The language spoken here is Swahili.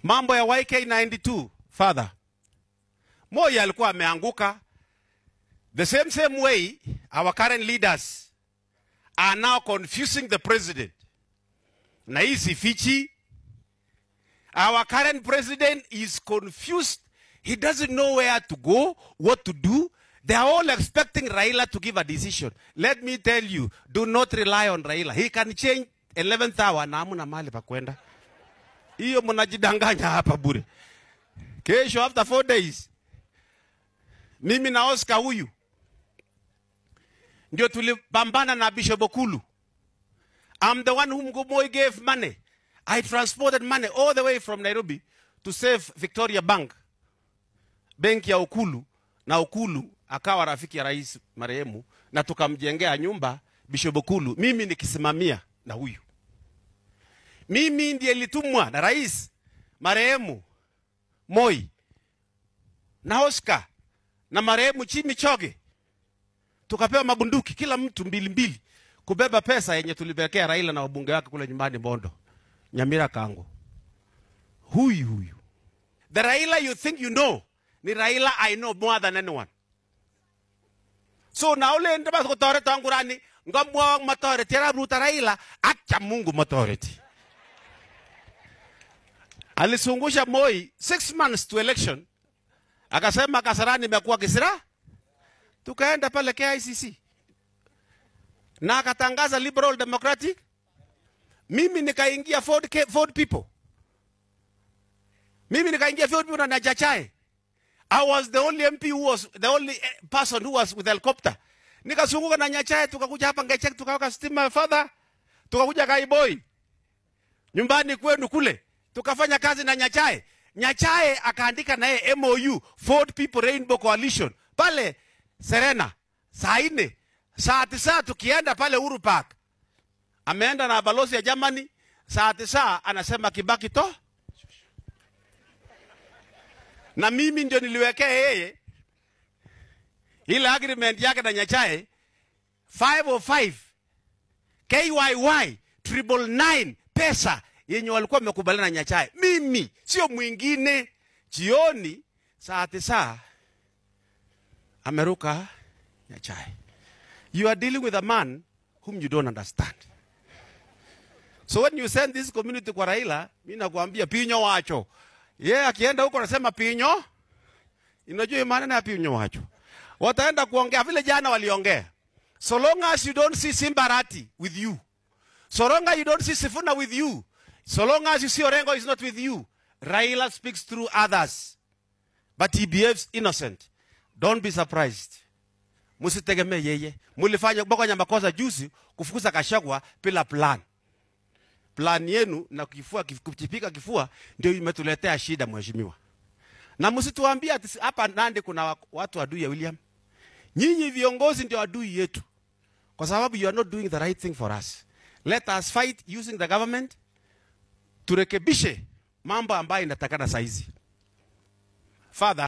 Mambo ya YK92, father. Moi alikuwa ameanguka. The same way our current leaders are now confusing the president. Na hii si fichi. Our current president is confused. He doesn't know where to go, what to do. They are all expecting Raila to give a decision. Let me tell you, do not rely on Raila. He can change 11th hour na hamuna mahali pa kwenda. Hiyo mnajidanganya hapa bure. Kesho after 4 days, mimi na Oscar huyu ndio tulipambana na Bishop Okulu. I'm the one whom Moi gave money. I transported money all the way from Nairobi to save Victoria Bank. Benki ya Okulu, na Okulu akawa rafiki ya rais marehemu, na tukamjengea nyumba Bishop Okulu, mimi nikisimamia na huyu. Mimi ndiye nilitumwa na rais marehemu Moi na Oscar na marehemu Chimi Choge. Tukapewa mabunduki kila mtu mbili kubeba pesa yenye tulipelekea Raila na wabunge wake kule nyumbani Bondo, Nyamira Kango. Huyu. The Raila you think you know, ni Raila I know more than anyone. So na ule ndaba kutore tangurani ngamwa matore tera bruta Raila acha Mungu matoreti. Alisungusha Moi 6 months to election. Akasema Kasarani imekuwa Kisira. Tukaenda pale KICC. Na akatangaza Liberal Democratic. Mimi nikaingia Ford people. Mimi nikaingia Ford people na Jachae. I was the only MP who was the only person who was with helicopter. Nikasunguka na Nyachae, tukakuja hapa Ngechek, tukaweka stima father, tukakuja Kaiboi. Nyumbani kwenu kule, tukafanya kazi na Nyachae. Nyachae akaandika naye MOU, Ford People Rainbow Coalition. Pale Serena, saa 4, saa 9 tukienda pale Uhuru Park. Ameenda na balozi ya Germany, saa 9 anasema Kibaki to. Na mimi ndio niliwekea yeye ile agreement yake na Nyachae 505 KYY 999 pesa yenye walikuwa wamekubaliana na Nyachae. Mimi sio mwingine. Jioni saa 9 ameruka Nyachae. You are dealing with a man whom you don't understand. So when you send this community kwa Raila, mimi nakwambia pinyo wacho. Akienda huko anasema pinyo. Unajua maana ya pinyo wacho. Wataenda kuongea vile jana waliongea. So long as you don't see Simbarati with you. So long as you don't see Sifuna with you. So long as you see Orengo is not with you. Raila speaks through others. But he behaves innocent. Don't be surprised. Musitegemee yeye. Mulifanya Bokanya makosa juzi kufukuza Gachagua bila plan. Plan yenu na kuchipika kifua ndio imetuletea shida mheshimiwa. Na msituambie hapa Nandi kuna watu adui ya William. Nyinyi viongozi ndio adui yetu. Kwa sababu you are not doing the right thing for us. Let us fight using the government turekebishe mambo ambayo inatakana saizi. Father